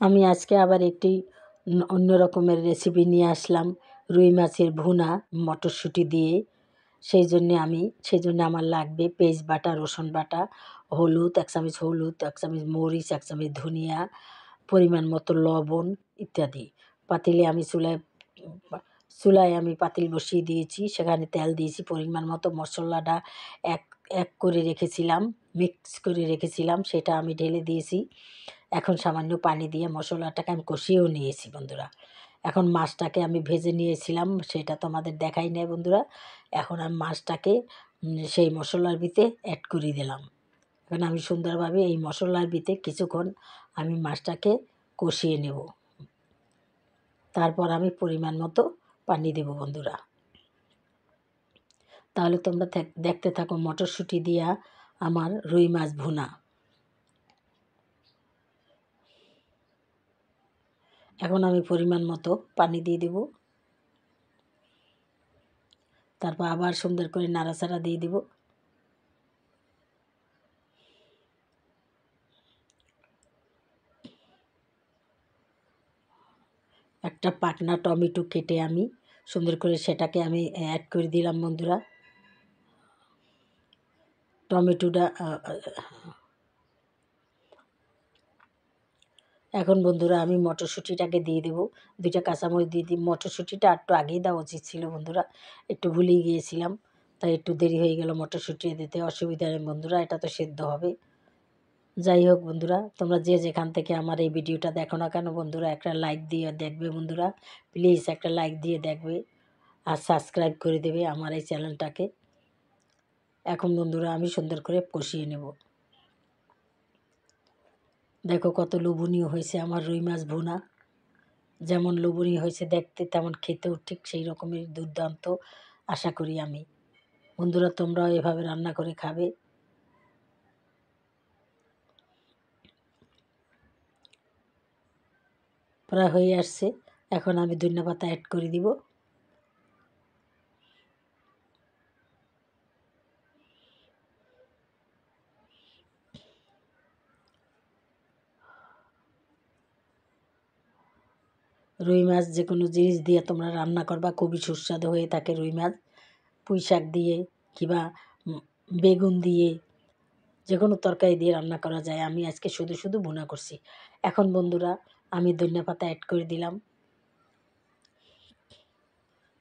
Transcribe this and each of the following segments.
আমি আজকে আবার একটি অন্য রকমের রেসিপি নিয়ে আসলাম, রুই মাছের ভুনা মটরশুঁটি দিয়ে। সেই জন্য আমার লাগবে পেঁয়াজ বাটা, রসুন বাটা, হলুদ 1 চামচ, হলুদ 1 চামচ, মরিচ 1 চামচ, ধনিয়া, পরিমাণ মতো লবণ ইত্যাদি। পাতিলে আমি চুলায় আমি পাতিল বসিয়ে দিয়েছি, সেখানে তেল দিয়েছি পরিমাণ মতো। মশলাটা এক এক করে রেখেছিলাম, মিক্স করে রেখেছিলাম, সেটা আমি ঢেলে দিয়েছি। এখন সামান্য পানি দিয়ে মশলাটাকে আমি কষিয়েও নিয়েছি বন্ধুরা। এখন মাছটাকে আমি ভেজে নিয়েছিলাম, সেটা তোমাদের দেখাই নাই বন্ধুরা। এখন আমি মাছটাকে সেই মশলার ভিতরে অ্যাড করে দিলাম। এখন আমি সুন্দরভাবে এই মশলার ভিতরে কিছুক্ষণ আমি মাছটাকে কষিয়ে নেব। তারপর আমি পরিমাণ মতো পানি দেব বন্ধুরা। তাহলে তোমরা দেখতে থাকো মটরশুঁটি দিয়া আমার রুই মাছ ভুনা। এখন আমি পরিমাণ মতো পানি দিয়ে দেব। তারপর আবার সুন্দর করে নাড়াচাড়া দিয়ে দেব। একটা পাকনা টমেটো কেটে আমি সুন্দর করে সেটাকে আমি অ্যাড করে দিলাম বন্ধুরা। টমেটোটা এখন বন্ধুরা আমি মটরশুঁটিটাকে দিয়ে দেবো। 2টা কাঁচামরিচ দিয়ে দিই। মটরশুঁটিটা একটু আগেই দেওয়া উচিত ছিল বন্ধুরা, একটু ভুলেই গিয়েছিলাম, তাই একটু দেরি হয়ে গেল মটরশুঁটি দিতে। অসুবিধা নেই বন্ধুরা, এটা তো সেদ্ধ হবে। যাই হোক বন্ধুরা, তোমরা যে যেখান থেকে আমার এই ভিডিওটা দেখো না কেন বন্ধুরা, একটা লাইক দিয়ে দেখবে বন্ধুরা, প্লিজ একটা লাইক দিয়ে দেখবে আর সাবস্ক্রাইব করে দেবে আমার এই চ্যানেলটাকে। এখন বন্ধুরা আমি সুন্দর করে কষিয়ে নেব। দেখো কত লোভনীয় হয়েছে আমার রুই মাছ ভুনা। যেমন লোভনীয় হয়েছে দেখতে, তেমন খেতেও ঠিক সেই রকমের দুর্দান্ত আশা করি আমি। বন্ধুরা তোমরাও এভাবে রান্না করে খাবে। প্রায় হয়ে আসছে, এখন আমি ধনিয়াপাতা অ্যাড করে দিব। রুই মাছ যে কোনো জিনিস দিয়ে তোমরা রান্না করবা, খুবই সুস্বাদু হয়ে থাকে রুই মাছ। পুঁই শাক দিয়ে কিংবা বেগুন দিয়ে, যে কোনো তরকারি দিয়ে রান্না করা যায়। আমি আজকে শুধু শুধু ভুনা করছি। এখন বন্ধুরা আমি ধনিয়াপাতা অ্যাড করে দিলাম।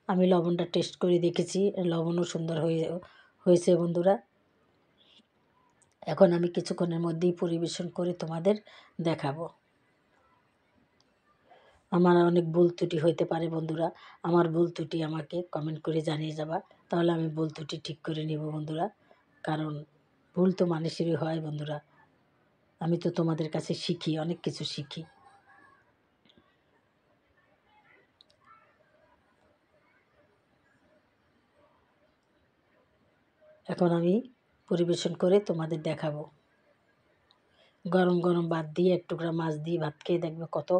আমি লবণটা টেস্ট করে দেখেছি, লবণও সুন্দর হয়েছে বন্ধুরা। এখন আমি কিছুক্ষণের মধ্যেই পরিবেশন করে তোমাদের দেখাবো। আমার অনেক ভুল ত্রুটি হইতে পারে বন্ধুরা, আমার ভুল ত্রুটি আমাকে কমেন্ট করে জানিয়ে যাবা, তাহলে আমি ভুল ত্রুটি ঠিক করে নেব বন্ধুরা। কারণ ভুল তো মানুষেরই হয় বন্ধুরা। আমি তো তোমাদের কাছে শিখি, অনেক কিছু শিখি। এখন আমি পরিবেশন করে তোমাদের দেখাবো। গরম গরম ভাত দিয়ে, এক টুকরা মাছ দিয়ে ভাত খেয়ে দেখবে কত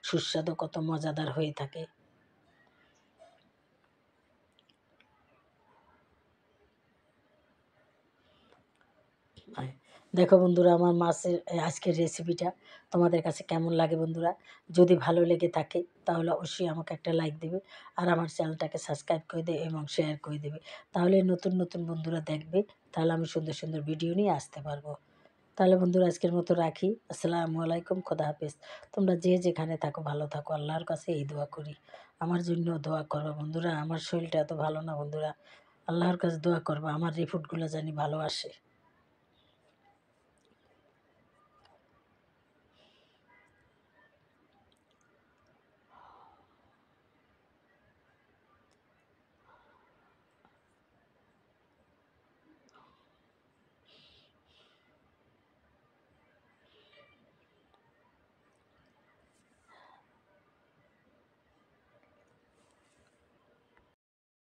সুস্বাদু, কত মজাদার হয়ে থাকে। দেখো বন্ধুরা আমার মাছের আজকের রেসিপিটা তোমাদের কাছে কেমন লাগে বন্ধুরা। যদি ভালো লেগে থাকে তাহলে অবশ্যই আমাকে একটা লাইক দেবে, আর আমার চ্যানেলটাকে সাবস্ক্রাইব করে দেবে এবং শেয়ার করে দেবে। তাহলে নতুন নতুন বন্ধুরা দেখবে, তাহলে আমি সুন্দর সুন্দর ভিডিও নিয়ে আসতে পারবো। তাহলে বন্ধুরা আজকের মতো রাখি। আসসালামু আলাইকুম, খোদা হাফেজ। তোমরা যে যেখানে থাকো ভালো থাকো, আল্লাহর কাছে এই দোয়া করি। আমার জন্য দোয়া করো বন্ধুরা, আমার শরীরটা এত ভালো না বন্ধুরা। আল্লাহর কাছে দোয়া করবো আমার রিপোর্টগুলো জানি ভালো আসে।